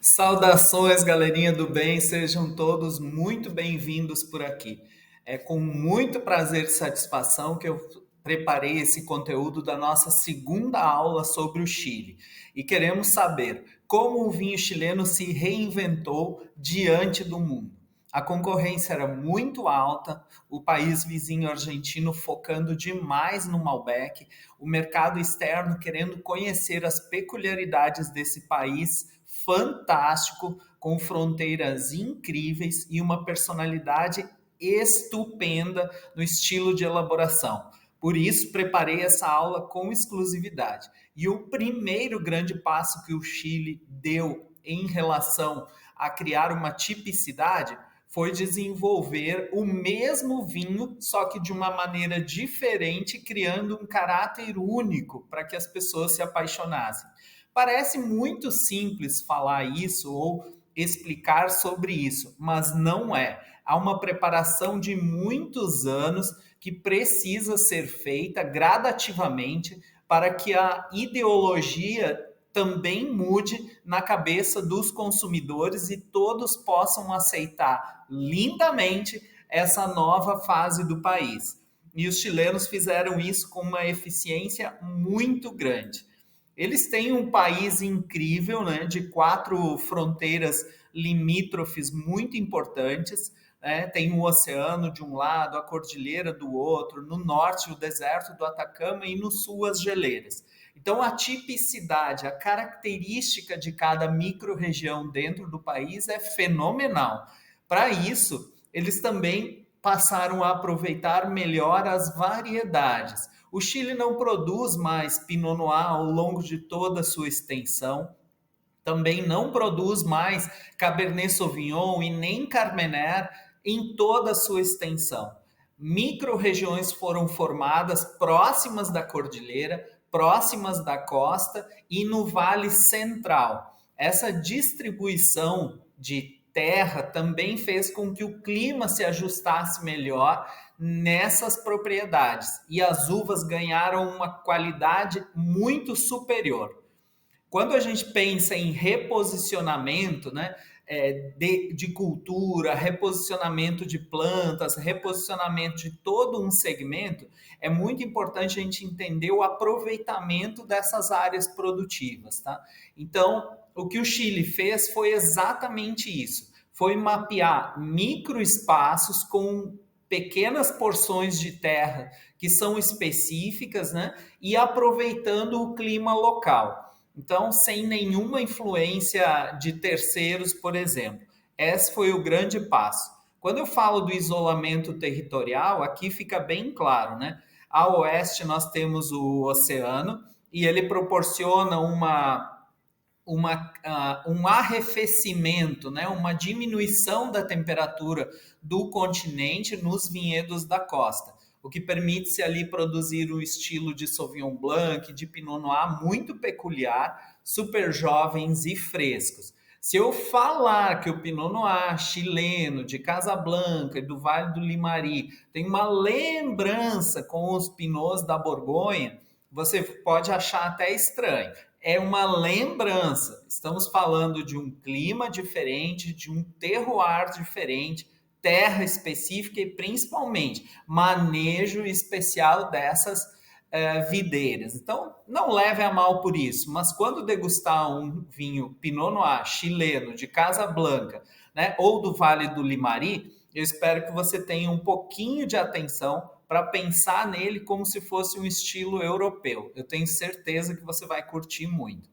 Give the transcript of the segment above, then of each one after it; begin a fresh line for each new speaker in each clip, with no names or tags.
Saudações, galerinha do bem, sejam todos muito bem-vindos por aqui. É com muito prazer e satisfação que eu preparei esse conteúdo da nossa segunda aula sobre o Chile. E queremos saber como o vinho chileno se reinventou diante do mundo. A concorrência era muito alta, o país vizinho argentino focando demais no Malbec, o mercado externo querendo conhecer as peculiaridades desse país fantástico, com fronteiras incríveis e uma personalidade estupenda no estilo de elaboração. Por isso, preparei essa aula com exclusividade. E o primeiro grande passo que o Chile deu em relação a criar uma tipicidade foi desenvolver o mesmo vinho, só que de uma maneira diferente, criando um caráter único para que as pessoas se apaixonassem. Parece muito simples falar isso ou explicar sobre isso, mas não é. Há uma preparação de muitos anos que precisa ser feita gradativamente para que a ideologia também mude na cabeça dos consumidores e todos possam aceitar lindamente essa nova fase do país. E os chilenos fizeram isso com uma eficiência muito grande. Eles têm um país incrível, né, de 4 fronteiras limítrofes muito importantes. Né? Tem o oceano de um lado, a cordilheira do outro, no norte o deserto do Atacama e no sul as geleiras. Então a tipicidade, a característica de cada micro-região dentro do país é fenomenal. Para isso, eles também passaram a aproveitar melhor as variedades. O Chile não produz mais Pinot Noir ao longo de toda a sua extensão, também não produz mais Cabernet Sauvignon e nem Carmener em toda a sua extensão. Micro-regiões foram formadas próximas da cordilheira, próximas da costa e no Vale Central. Essa distribuição de terra também fez com que o clima se ajustasse melhor nessas propriedades e as uvas ganharam uma qualidade muito superior. Quando a gente pensa em reposicionamento, né, de cultura, reposicionamento de plantas, reposicionamento de todo um segmento, é muito importante a gente entender o aproveitamento dessas áreas produtivas, tá? Então, o que o Chile fez foi exatamente isso. Foi mapear microespaços com pequenas porções de terra que são específicas, né? E aproveitando o clima local. Então, sem nenhuma influência de terceiros, por exemplo. Esse foi o grande passo. Quando eu falo do isolamento territorial, aqui fica bem claro, né? A oeste nós temos o oceano e ele proporciona um arrefecimento, né? Uma diminuição da temperatura do continente nos vinhedos da costa, o que permite-se ali produzir um estilo de Sauvignon Blanc, de Pinot Noir muito peculiar, super jovens e frescos. Se eu falar que o Pinot Noir chileno, de Casablanca e do Vale do Limari, tem uma lembrança com os Pinots da Borgonha, você pode achar até estranho. É uma lembrança. Estamos falando de um clima diferente, de um terroir diferente, terra específica e principalmente manejo especial dessas videiras. Então, não leve a mal por isso, mas quando degustar um vinho Pinot Noir chileno de Casablanca, né, ou do Vale do Limari, eu espero que você tenha um pouquinho de atenção para pensar nele como se fosse um estilo europeu. Eu tenho certeza que você vai curtir muito.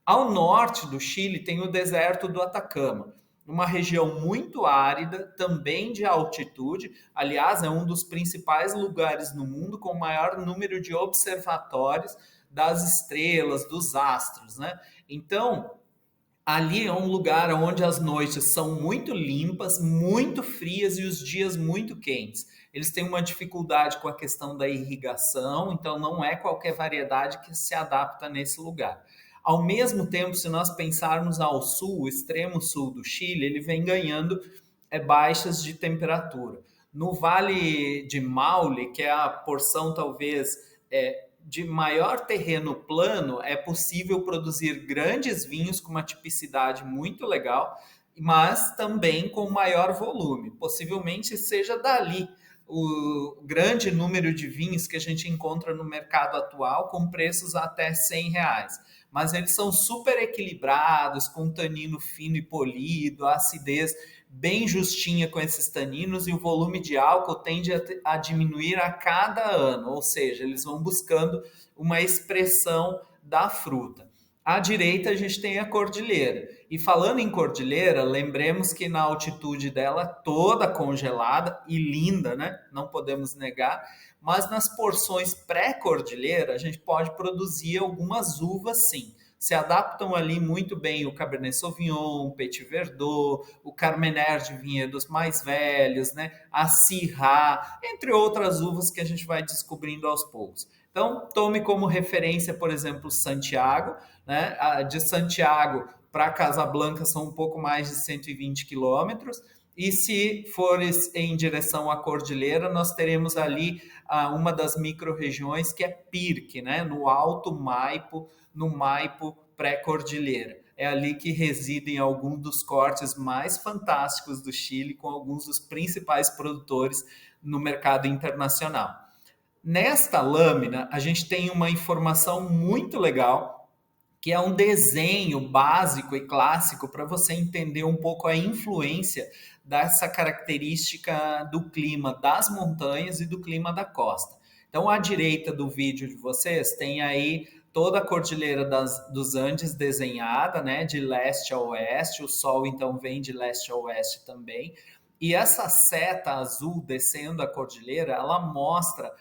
Ao norte do Chile tem o deserto do Atacama, uma região muito árida, também de altitude. Aliás, é um dos principais lugares no mundo com o maior número de observatórios das estrelas, dos astros, né? Então, ali é um lugar onde as noites são muito limpas, muito frias e os dias muito quentes. Eles têm uma dificuldade com a questão da irrigação, então não é qualquer variedade que se adapta nesse lugar. Ao mesmo tempo, se nós pensarmos ao sul, o extremo sul do Chile, ele vem ganhando baixas de temperatura. No Vale de Maule, que é a porção talvez de maior terreno plano é possível produzir grandes vinhos com uma tipicidade muito legal, mas também com maior volume. Possivelmente seja dali o grande número de vinhos que a gente encontra no mercado atual com preços até R$ 100. Mas eles são super equilibrados, com tanino fino e polido, a acidez bem justinha com esses taninos e o volume de álcool tende a diminuir a cada ano, ou seja, eles vão buscando uma expressão da fruta. À direita a gente tem a cordilheira. E falando em cordilheira, lembremos que na altitude dela toda congelada e linda, né? Não podemos negar, mas nas porções pré-cordilheira a gente pode produzir algumas uvas sim. Se adaptam ali muito bem o Cabernet Sauvignon, o Petit Verdot, o Carmenère de vinhedos mais velhos, né? A Syrah, entre outras uvas que a gente vai descobrindo aos poucos. Então, tome como referência, por exemplo, Santiago, né? De Santiago para Casablanca são um pouco mais de 120 quilômetros. E se fores em direção à cordilheira, nós teremos ali uma das micro-regiões que é Pirque, né? No Alto Maipo, no Maipo pré-cordilheira. É ali que residem alguns dos cortes mais fantásticos do Chile, com alguns dos principais produtores no mercado internacional. Nesta lâmina, a gente tem uma informação muito legal, que é um desenho básico e clássico para você entender um pouco a influência dessa característica do clima das montanhas e do clima da costa. Então, à direita do vídeo de vocês, tem aí toda a Cordilheira dos Andes desenhada, né, de leste a oeste. O sol, então, vem de leste a oeste também. E essa seta azul descendo a cordilheira, ela mostra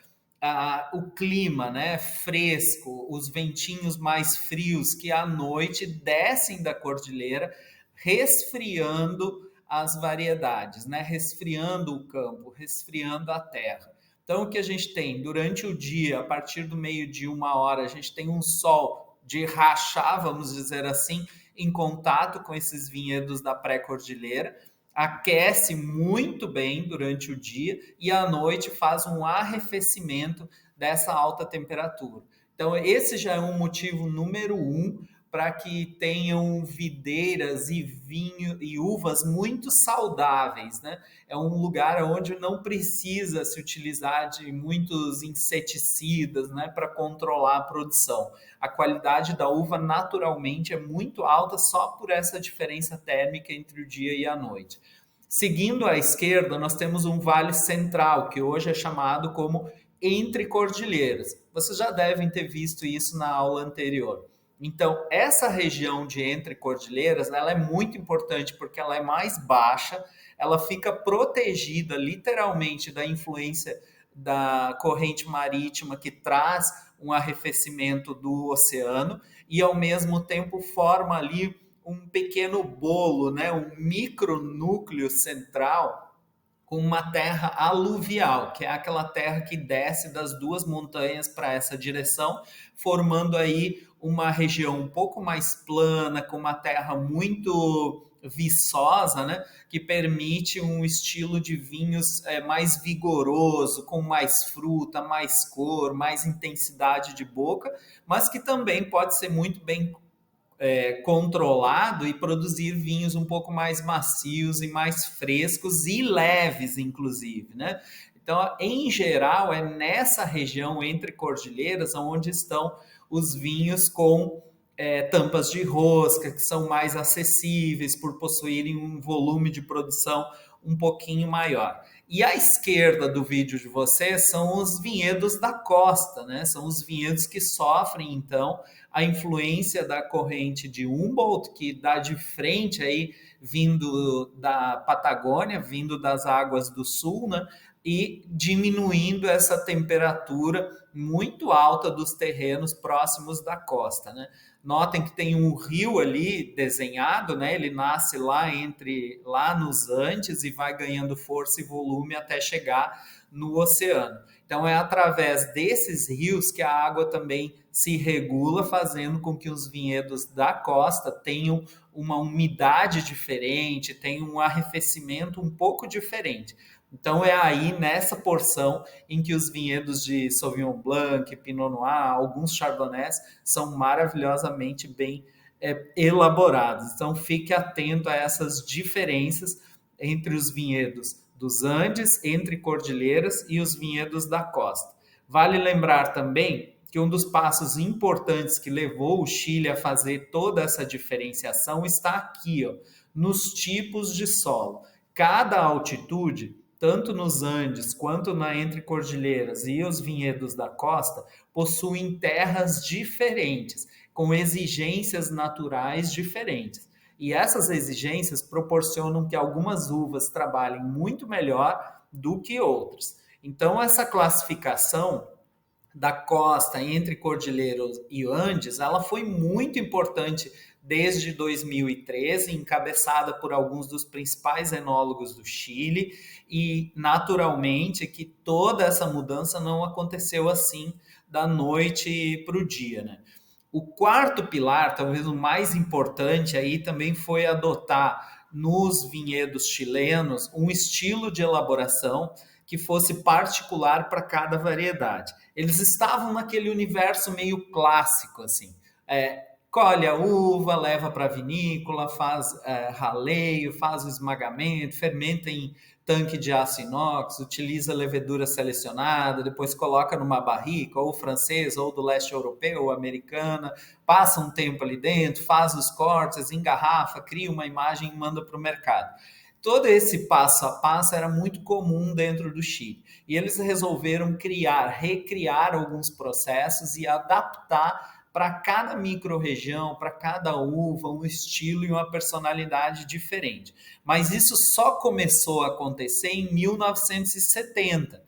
o clima, né, fresco, os ventinhos mais frios que à noite descem da cordilheira, resfriando as variedades, né, resfriando o campo, resfriando a terra. Então, o que a gente tem durante o dia, a partir do meio-dia, 1 hora, a gente tem um sol de rachar, vamos dizer assim, em contato com esses vinhedos da pré-cordilheira, aquece muito bem durante o dia e à noite faz um arrefecimento dessa alta temperatura. Então, esse já é um motivo número 1 para que tenham videiras e vinho e uvas muito saudáveis, né? É um lugar onde não precisa se utilizar de muitos inseticidas, né, para controlar a produção. A qualidade da uva naturalmente é muito alta só por essa diferença térmica entre o dia e a noite. Seguindo à esquerda, nós temos um vale central, que hoje é chamado como Entre Cordilheiras. Vocês já devem ter visto isso na aula anterior. Então, essa região de Entre Cordilheiras, ela é muito importante porque ela é mais baixa, ela fica protegida literalmente da influência da corrente marítima que traz um arrefecimento do oceano e ao mesmo tempo forma ali um pequeno bolo, né, um micronúcleo central com uma terra aluvial, que é aquela terra que desce das duas montanhas para essa direção, formando aí uma região um pouco mais plana, com uma terra muito viçosa, né, que permite um estilo de vinhos mais vigoroso, com mais fruta, mais cor, mais intensidade de boca, mas que também pode ser muito bem controlado e produzir vinhos um pouco mais macios e mais frescos e leves, inclusive, né? Então, em geral, é nessa região entre cordilheiras onde estão os vinhos com tampas de rosca, que são mais acessíveis por possuírem um volume de produção um pouquinho maior. E à esquerda do vídeo de vocês são os vinhedos da costa, né? São os vinhedos que sofrem, então, a influência da corrente de Humboldt, que dá de frente aí, vindo da Patagônia, vindo das águas do sul, né? E diminuindo essa temperatura muito alta dos terrenos próximos da costa, né? Notem que tem um rio ali desenhado, né? Ele nasce lá nos Andes e vai ganhando força e volume até chegar no oceano. Então é através desses rios que a água também se regula, fazendo com que os vinhedos da costa tenham uma umidade diferente, tenham um arrefecimento um pouco diferente. Então é aí nessa porção em que os vinhedos de Sauvignon Blanc, Pinot Noir, alguns Chardonnays são maravilhosamente bem elaborados. Então fique atento a essas diferenças entre os vinhedos dos Andes, entre cordilheiras e os vinhedos da costa. Vale lembrar também que um dos passos importantes que levou o Chile a fazer toda essa diferenciação está aqui, ó, nos tipos de solo. Cada altitude, tanto nos Andes quanto na entre cordilheiras e os vinhedos da costa, possuem terras diferentes, com exigências naturais diferentes. E essas exigências proporcionam que algumas uvas trabalhem muito melhor do que outras. Então, essa classificação da costa entre Cordilheiros e Andes, ela foi muito importante desde 2013, encabeçada por alguns dos principais enólogos do Chile, e naturalmente que toda essa mudança não aconteceu assim da noite para o dia, né? O quarto pilar, talvez o mais importante aí, também foi adotar nos vinhedos chilenos um estilo de elaboração que fosse particular para cada variedade. Eles estavam naquele universo meio clássico, assim. Colhe a uva, leva para a vinícola, faz raleio, faz o esmagamento, fermenta em tanque de aço inox, utiliza levedura selecionada, depois coloca numa barrica, ou francesa, ou do leste europeu, ou americana, passa um tempo ali dentro, faz os cortes, engarrafa, cria uma imagem e manda para o mercado. Todo esse passo a passo era muito comum dentro do Chile. E eles resolveram recriar alguns processos e adaptar para cada micro-região, para cada uva, um estilo e uma personalidade diferente. Mas isso só começou a acontecer em 1970,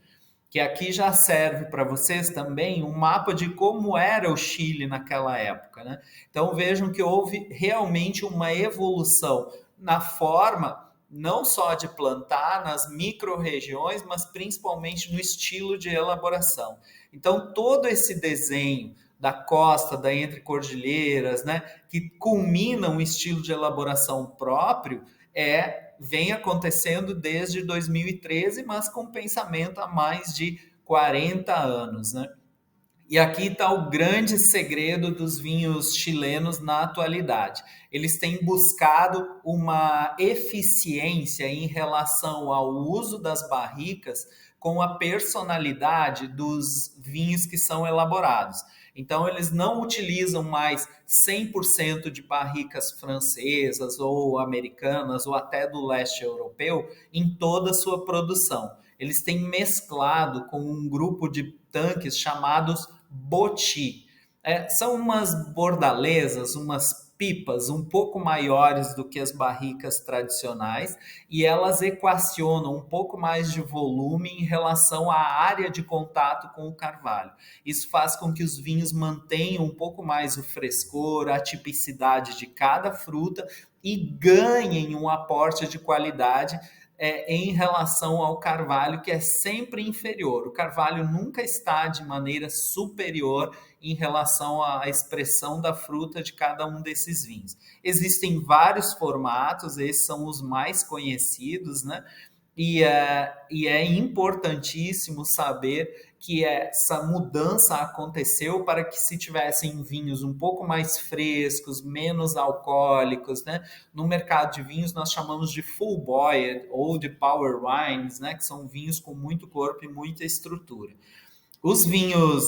que aqui já serve para vocês também um mapa de como era o Chile naquela época, né? Então vejam que houve realmente uma evolução na forma não só de plantar nas micro-regiões, mas principalmente no estilo de elaboração. Então todo esse desenho da costa, da entre cordilheiras, né, que culmina um estilo de elaboração próprio, vem acontecendo desde 2013, mas com pensamento há mais de 40 anos, né? E aqui está o grande segredo dos vinhos chilenos na atualidade. Eles têm buscado uma eficiência em relação ao uso das barricas com a personalidade dos vinhos que são elaborados. Então, eles não utilizam mais 100% de barricas francesas ou americanas ou até do leste europeu em toda a sua produção. Eles têm mesclado com um grupo de tanques chamados boti. São umas bordalesas, umas pipas um pouco maiores do que as barricas tradicionais e elas equacionam um pouco mais de volume em relação à área de contato com o carvalho. Isso faz com que os vinhos mantenham um pouco mais o frescor, a tipicidade de cada fruta e ganhem um aporte de qualidade em relação ao carvalho, que é sempre inferior. O carvalho nunca está de maneira superior em relação à expressão da fruta de cada um desses vinhos. Existem vários formatos, esses são os mais conhecidos, né? E é importantíssimo saber que essa mudança aconteceu para que se tivessem vinhos um pouco mais frescos, menos alcoólicos, né? No mercado de vinhos nós chamamos de full boiled ou de power wines, né? Que são vinhos com muito corpo e muita estrutura. Os vinhos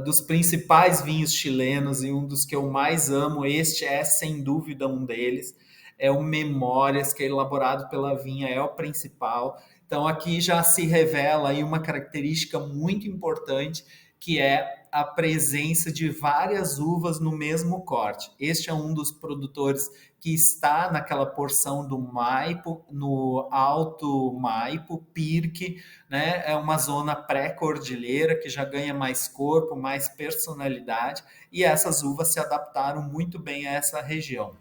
dos principais vinhos chilenos e um dos que eu mais amo, este é sem dúvida um deles, é o Memórias, que é elaborado pela vinha, é o principal. Então aqui já se revela aí uma característica muito importante, que é a presença de várias uvas no mesmo corte. Este é um dos produtores que está naquela porção do Maipo, no Alto Maipo, Pirque, né? É uma zona pré-cordilheira que já ganha mais corpo, mais personalidade, e essas uvas se adaptaram muito bem a essa região.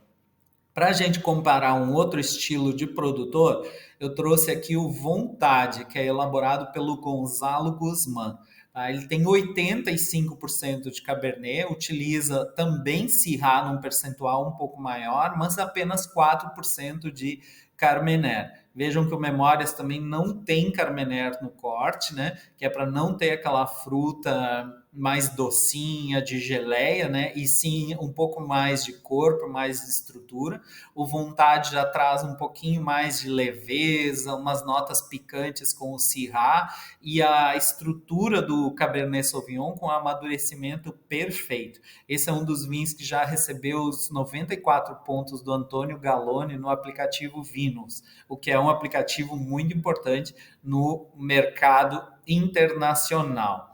Para a gente comparar um outro estilo de produtor, eu trouxe aqui o Vontade, que é elaborado pelo Gonzalo Guzmán. Tá? Ele tem 85% de Cabernet, utiliza também Syrah num percentual um pouco maior, mas apenas 4% de Carmener. Vejam que o Memórias também não tem Carmener no corte, né? Que é para não ter aquela fruta mais docinha, de geleia, né? E sim um pouco mais de corpo, mais de estrutura. O Vontade já traz um pouquinho mais de leveza, umas notas picantes com o Syrah e a estrutura do Cabernet Sauvignon com amadurecimento perfeito. Esse é um dos vinhos que já recebeu os 94 pontos do Antônio Gallone no aplicativo Vinhos, o que é um aplicativo muito importante no mercado internacional.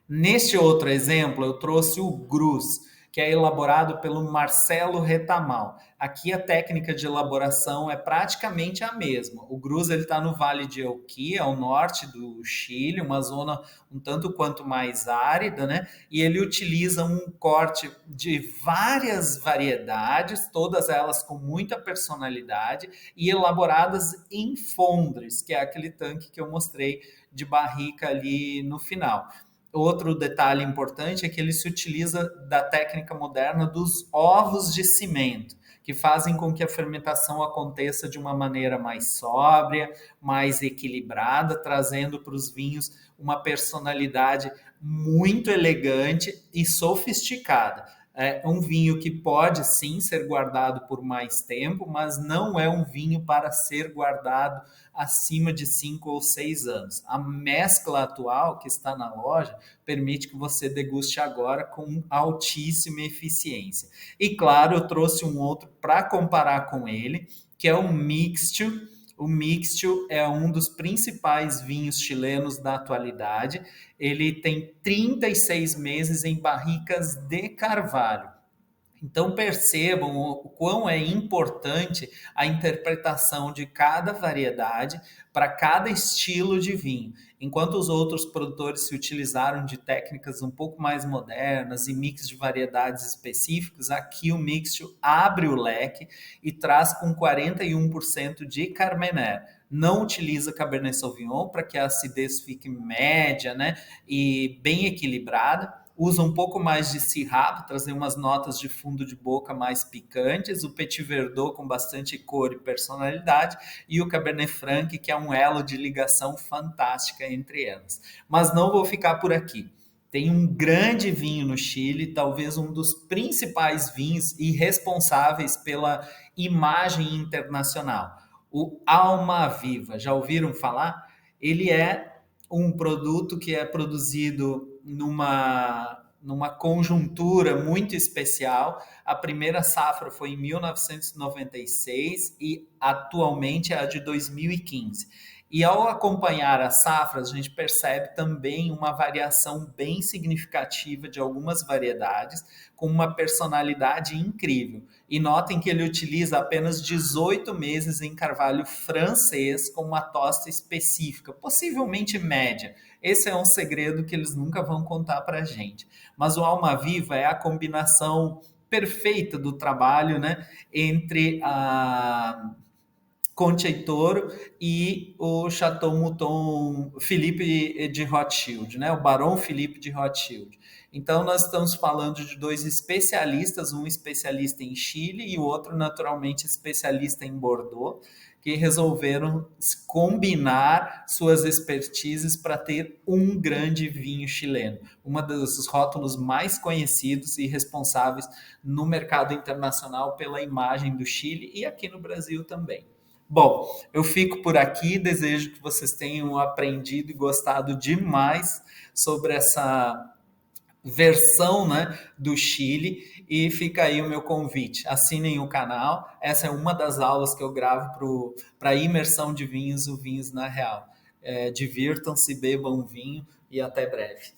Neste outro exemplo, eu trouxe o Grus, que é elaborado pelo Marcelo Retamal. Aqui a técnica de elaboração é praticamente a mesma. O Grus está no Vale de Elqui, ao norte do Chile, uma zona um tanto quanto mais árida, né? E ele utiliza um corte de várias variedades, todas elas com muita personalidade e elaboradas em fondres, que é aquele tanque que eu mostrei de barrica ali no final. Outro detalhe importante é que ele se utiliza da técnica moderna dos ovos de cimento, que fazem com que a fermentação aconteça de uma maneira mais sóbria, mais equilibrada, trazendo para os vinhos uma personalidade muito elegante e sofisticada. É um vinho que pode sim ser guardado por mais tempo, mas não é um vinho para ser guardado acima de 5 ou 6 anos. A mescla atual que está na loja permite que você deguste agora com altíssima eficiência. E claro, eu trouxe um outro para comparar com ele, que é o Mixto. O Mixto é um dos principais vinhos chilenos da atualidade. Ele tem 36 meses em barricas de carvalho. Então percebam o quão é importante a interpretação de cada variedade para cada estilo de vinho. Enquanto os outros produtores se utilizaram de técnicas um pouco mais modernas e mix de variedades específicos, aqui o Mixto abre o leque e traz com 41% de Carmener. Não utiliza Cabernet Sauvignon para que a acidez fique média, né, e bem equilibrada. Usa um pouco mais de Syrah para trazer umas notas de fundo de boca mais picantes, o Petit Verdot com bastante cor e personalidade e o Cabernet Franc, que é um elo de ligação fantástica entre elas. Mas não vou ficar por aqui. Tem um grande vinho no Chile, talvez um dos principais vinhos e responsáveis pela imagem internacional. O Almaviva, já ouviram falar? Ele é um produto que é produzido numa conjuntura muito especial. A primeira safra foi em 1996 e atualmente é a de 2015. E ao acompanhar as safras, a gente percebe também uma variação bem significativa de algumas variedades, com uma personalidade incrível. E notem que ele utiliza apenas 18 meses em carvalho francês com uma tosta específica, possivelmente média. Esse é um segredo que eles nunca vão contar para a gente. Mas o Almaviva é a combinação perfeita do trabalho, né, entre a Concheitoro e o Chateau Mouton Philippe de Rothschild, né? O Barão Philippe de Rothschild. Então, nós estamos falando de dois especialistas, um especialista em Chile e o outro, naturalmente, especialista em Bordeaux, que resolveram combinar suas expertises para ter um grande vinho chileno, uma dos rótulos mais conhecidos e responsáveis no mercado internacional pela imagem do Chile e aqui no Brasil também. Bom, eu fico por aqui, desejo que vocês tenham aprendido e gostado demais sobre essa versão, né, do Chile e fica aí o meu convite. Assinem o canal, essa é uma das aulas que eu gravo para a imersão de vinhos, o Vinhos na Real. Divirtam-se, bebam vinho e até breve.